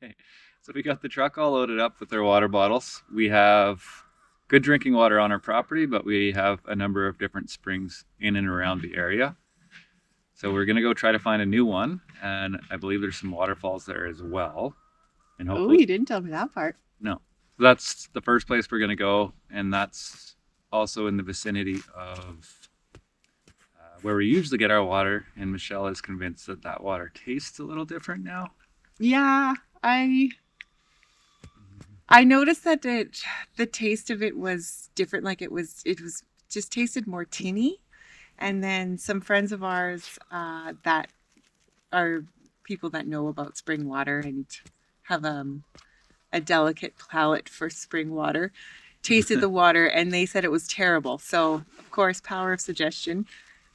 Okay. So we got the truck all loaded up with our water bottles. We have good drinking water on our property, but we have a number of different springs in and around the area. So we're gonna go try to find a new one, and I believe there's some waterfalls there as well. And Oh, hopefully, you didn't tell me that part. no, that's the first place we're gonna go, and that's also in the vicinity of where we usually get our water. And Michelle is convinced that that water tastes a little different now. Yeah, I noticed that the taste of it was different. Like it was just tasted more tinny. And then some friends of ours that are people that know about spring water and have a delicate palate for spring water tasted the water and they said it was terrible. So of course, power of suggestion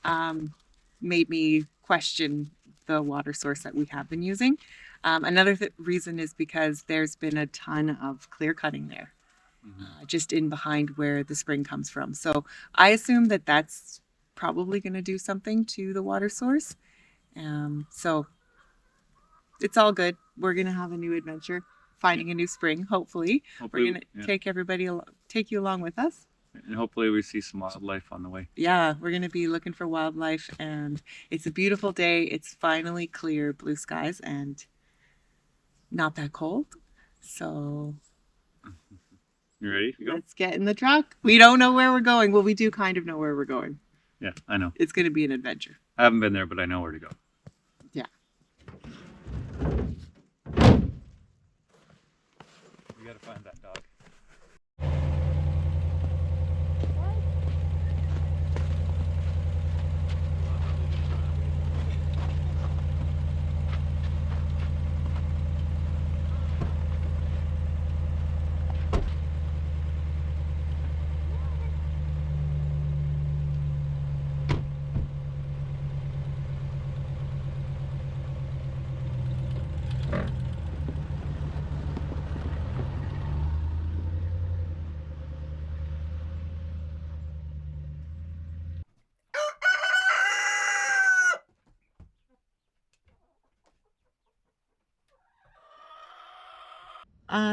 um, made me question the water source that we have been using. Another reason is because there's been a ton of clear cutting there, just in behind where the spring comes from. So I assume that that's probably going to do something to the water source. So it's all good. We're going to have a new adventure, finding a new spring. Hopefully, we're Hopefully, going to yeah. take you along with us. And hopefully we see some wildlife on the way. Yeah, we're going to be looking for wildlife, and it's a beautiful day. It's finally clear, blue skies, and not that cold. So You ready to go? let's get in the truck. We don't know where we're going. Well, we do kind of know where we're going. Yeah, I know. It's going to be an adventure. I haven't been there, but I know where to go. Yeah. We gotta find that dog.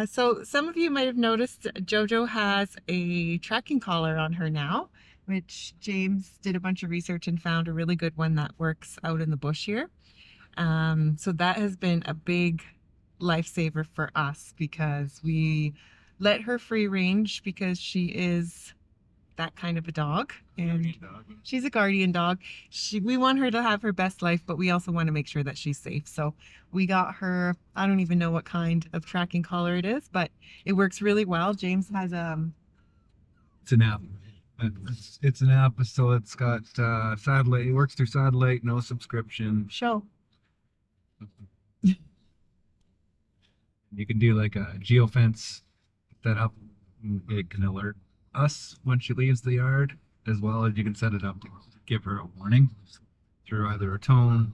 So some of you might have noticed JoJo has a tracking collar on her now, which James did a bunch of research and found a really good one that works out in the bush here. So that has been a big lifesaver for us because we let her free range because she is that kind of a dog and she's a guardian dog. We want her to have her best life, but we also want to make sure that she's safe. So we got her, I don't even know what kind of tracking collar it is, but it works really well. James has It's an app. It's an app, so it's got satellite. It works through satellite, no subscription. show. You can do like a geofence set up. It can alert us when she leaves the yard, as well as you can set it up to give her a warning through either a tone,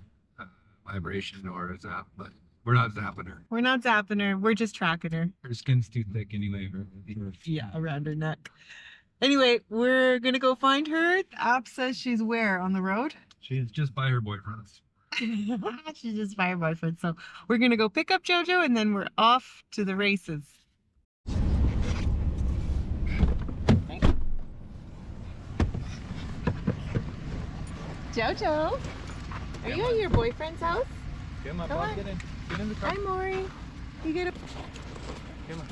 vibration, or a zap. But we're not zapping her. We're not zapping her, we're just tracking her. Her skin's too thick anyway. Yeah, around her neck. Anyway, we're gonna go find her. The app says she's where on the road? She's just by her boyfriend. She's just by her boyfriend. So we're gonna go pick up JoJo and then we're off to the races. JoJo, are you at your boyfriend's house? Come on, Come on. get in. Get in the Hi, truck. Maury. You get a. Come on.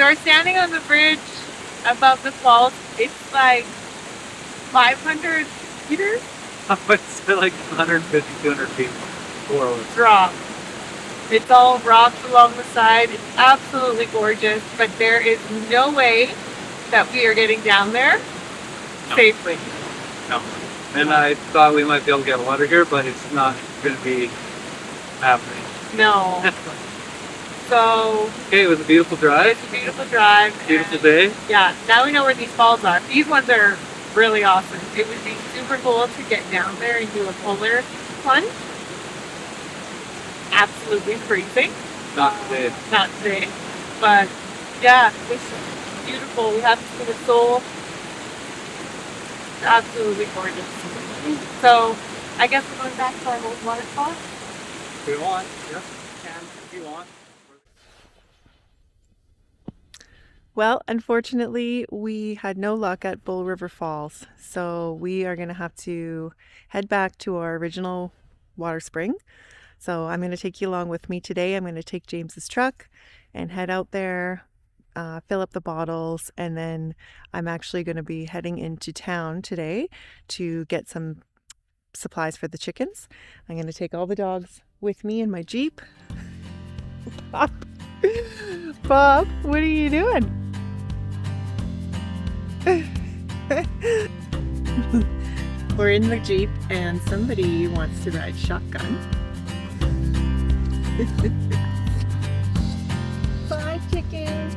You're standing on the bridge above the falls. It's like 500 meters It's like 150, 200 feet forward. drop. It's all rocks along the side. It's absolutely gorgeous, but there is no way that we are getting down there safely. No. And I thought we might be able to get water here, but it's not going to be happening. No. So Okay, it was a beautiful drive. it's a beautiful drive. Beautiful and, day. Yeah, now we know where these falls are. These ones are really awesome. It would be super cool to get down there and do a polar plunge. Absolutely freezing. Not today. Not today. But yeah, this is beautiful. We have to see the soul. Absolutely gorgeous. So I guess we're going back to our old waterfall. If you want, yeah. If you want. Well, unfortunately, we had no luck at Bull River Falls, so we are going to have to head back to our original water spring. So I'm going to take you along with me today. I'm going to take James's truck and head out there, fill up the bottles, and then I'm actually going to be heading into town today to get some supplies for the chickens. I'm going to take all the dogs with me in my Jeep. Bob, what are you doing? We're in the Jeep and somebody wants to ride shotgun. Bye, chickens.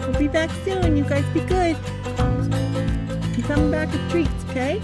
We'll be back soon. You guys be good. I'm coming back with treats, okay?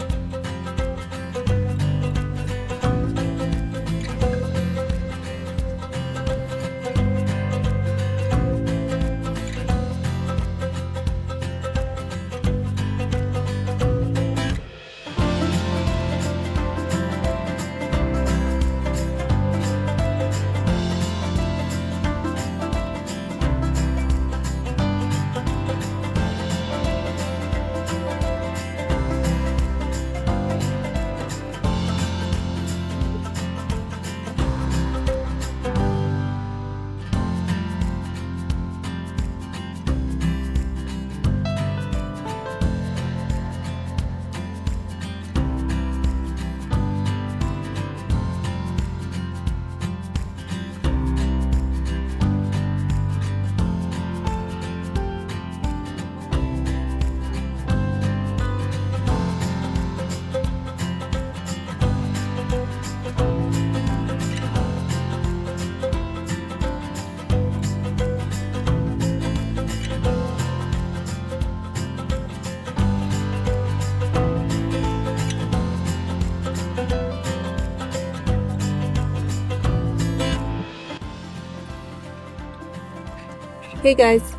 Hey guys,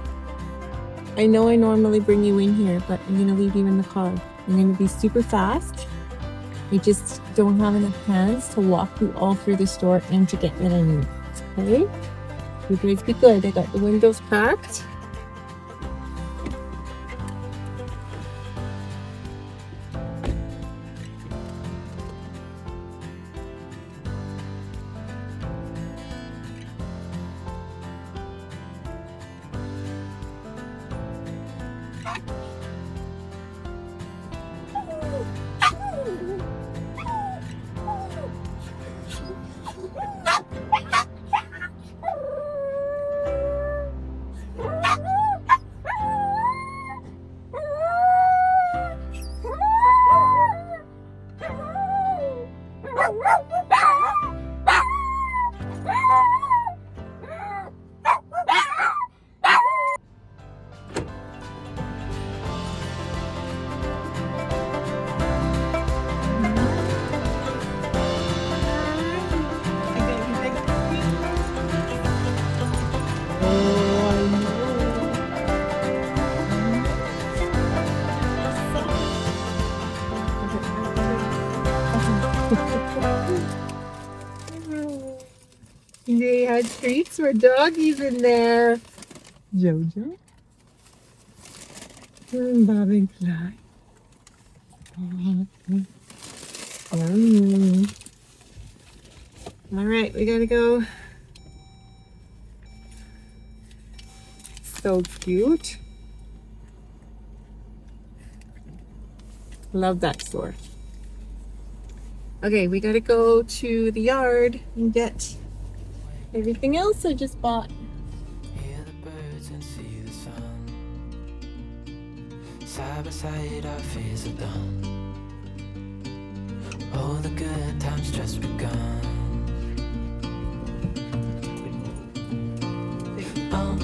I know I normally bring you in here, but I'm gonna leave you in the car. I'm gonna be super fast. I just don't have enough hands to walk you all through the store and to get what I need. Okay? You guys be good. I got the windows packed. They had treats for doggies in there. Jojo. And Bob and Clyde. All right, we gotta go. So cute. Love that store. Okay, we gotta go to the yard and get everything else I just bought. Hear the birds and see the sun. Side by side our fears are done. Oh, the good times just begun. Oh,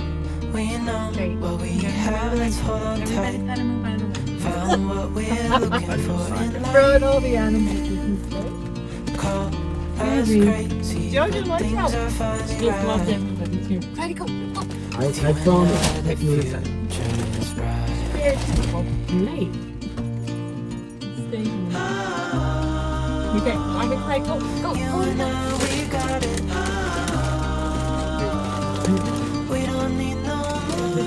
we know what we have, let's hold on tight. Found what we're looking for in life. All the animals. Call us crazy, Jojo, but watch things out. are finally right. everybody here. Try to go. I promise. The future is bright. Late. Stay here. Okay, I'm excited. Go, go, You go. and I, we got it. We don't need no more.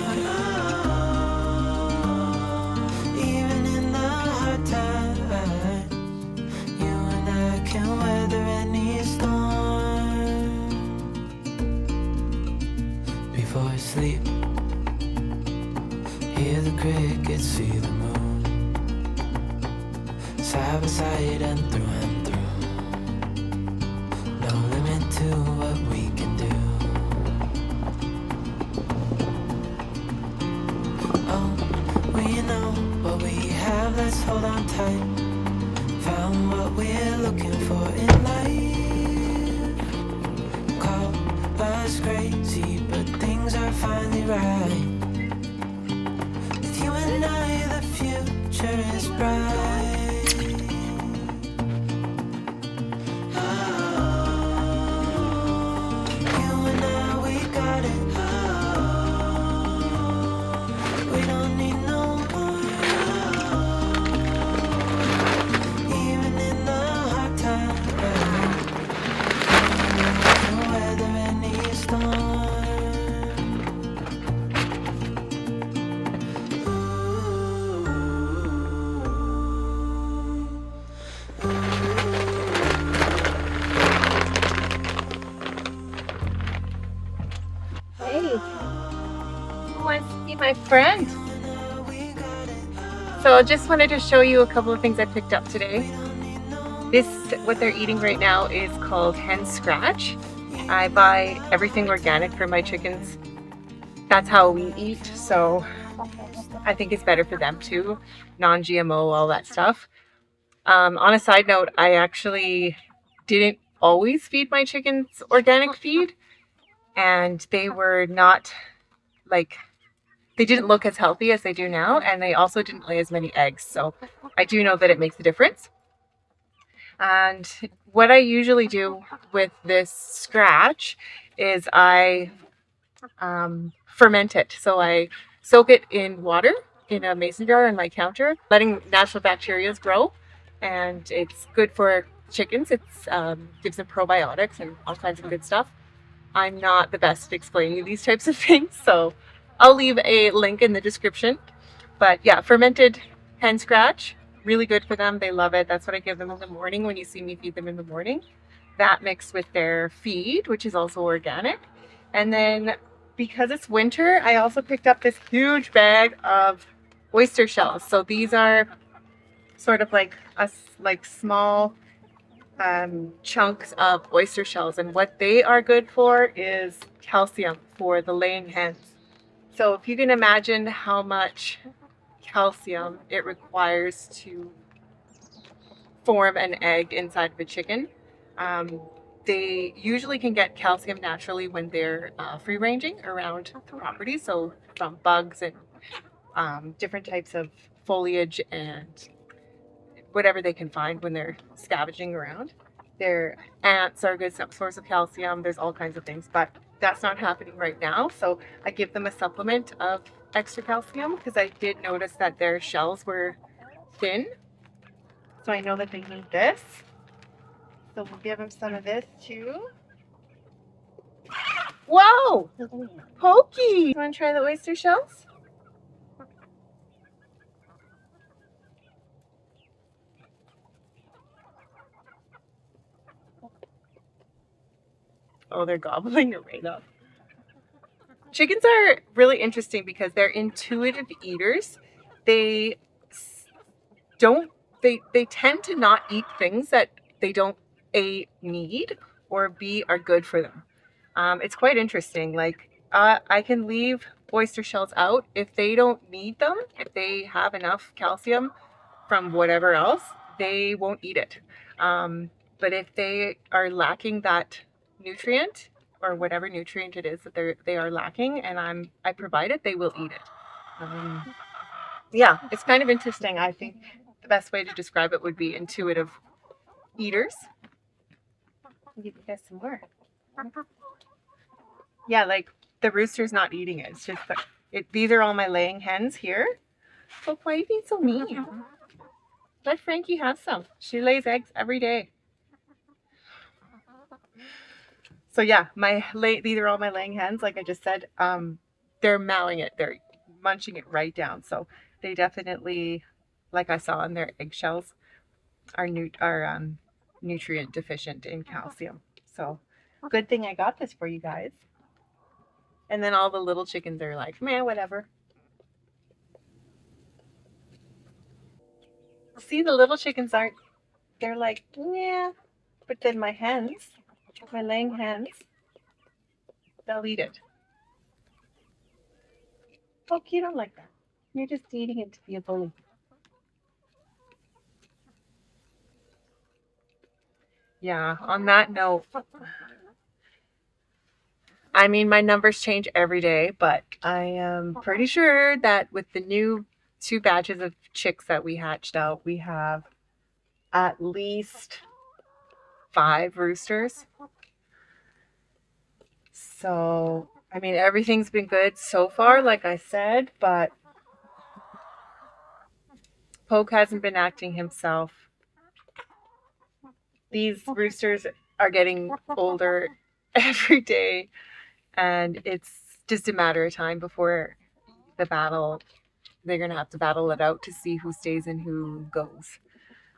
Even in the hard times, you and I can weather any storm. Before I sleep, hear the crickets, see the moon. Side by side and through. No limit to what we can do. Oh, we know what we have, let's hold on tight. Found what we're looking for in life. Call us crazy, but things are finally right. With you and I, the future is bright. You and I, we got it. We don't need no more. Even in the hard times, no weather any storm. Hey, who wants to be my friend? So I just wanted to show you a couple of things I picked up today. This, what they're eating right now, is called hen scratch. I buy everything organic for my chickens. That's how we eat, so I think it's better for them too. Non-GMO, all that stuff. On a side note, I actually didn't always feed my chickens organic feed, and they were not like, they didn't look as healthy as they do now, and they also didn't lay as many eggs. So I do know that it makes a difference. And what I usually do with this scratch is I ferment it. So I soak it in water in a mason jar on my counter, letting natural bacteria grow. And it's good for chickens. It gives them probiotics and all kinds of good stuff. I'm not the best at explaining these types of things, so I'll leave a link in the description. But yeah, fermented hen scratch, really good for them. They love it. That's what I give them in the morning when you see me feed them in the morning. That mixed with their feed, which is also organic. And then because it's winter, I also picked up this huge bag of oyster shells. So these are sort of like small chunks of oyster shells, and what they are good for is calcium for the laying hens. So if you can imagine how much calcium it requires to form an egg inside of a chicken, they usually can get calcium naturally when they're free ranging around the property, so from bugs and different types of foliage and whatever they can find when they're scavenging around. Their ants are a good source of calcium. There's all kinds of things, but that's not happening right now. So I give them a supplement of extra calcium because I did notice that their shells were thin. So I know that they need this. So we'll give them some of this too. Whoa! Pokey! You want to try the oyster shells? Oh, they're gobbling it right up. Chickens are really interesting because they're intuitive eaters. They don't they tend to not eat things that they don't A, need, or B, are good for them. It's quite interesting. Like I can leave oyster shells out if they don't need them. If they have enough calcium from whatever else, they won't eat it. But if they are lacking that nutrient or whatever nutrient it is that they are lacking, and I provide it, they will eat it. Yeah, it's kind of interesting. I think the best way to describe it would be intuitive eaters. I'll give you guys some more. Yeah, like the rooster's not eating it. It's just these are all my laying hens here. Look, why are you being so mean? Let Frankie have some. She lays eggs every day. So yeah, these are all my laying hens. Like I just said, they're mowing it. They're munching it right down. So they definitely, like I saw in their eggshells, are nutrient deficient in calcium. So good thing I got this for you guys. And then all the little chickens are like, man, whatever. See, the little chickens they're like, yeah. But then my laying hens, they'll eat it. Oh, you don't like that. You're just eating it to be a bully. Yeah, on that note, I mean, my numbers change every day, but I am pretty sure that with the new 2 batches of chicks that we hatched out, we have at least 5 roosters. So, I mean, everything's been good so far, like I said, but Poke hasn't been acting himself. These roosters are getting older every day, and it's just a matter of time before they're going to have to battle it out to see who stays and who goes,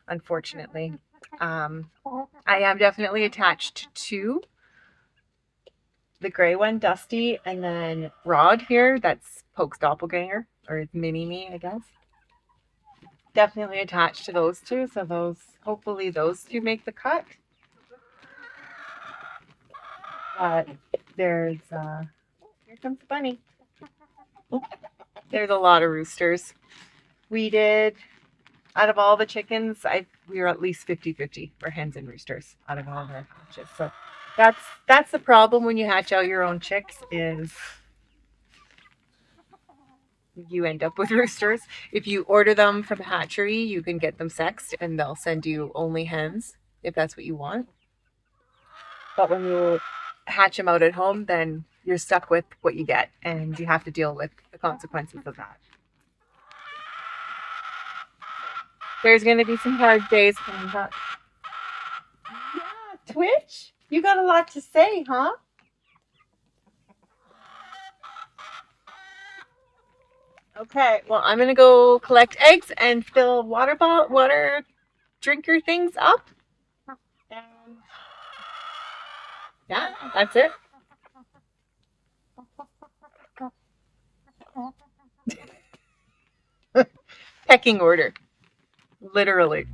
unfortunately. I am definitely attached to the gray one, Dusty, and then Rod here, that's Poke's doppelganger, or mini-me, I guess. Definitely attached to those two, so hopefully those two make the cut. But there's, here comes Bunny. There's a lot of roosters. We did, out of all the chickens, we were at least 50-50 for hens and roosters out of all the hatches. So that's the problem when you hatch out your own chicks, is you end up with roosters. If you order them from a hatchery, you can get them sexed and they'll send you only hens if that's what you want. But when you hatch them out at home, then you're stuck with what you get and you have to deal with the consequences of that. There's going to be some hard days coming up. Yeah, Twitch, you got a lot to say, huh? Okay, well, I'm gonna go collect eggs and fill water drinker things up. And yeah, that's it. Pecking order, literally.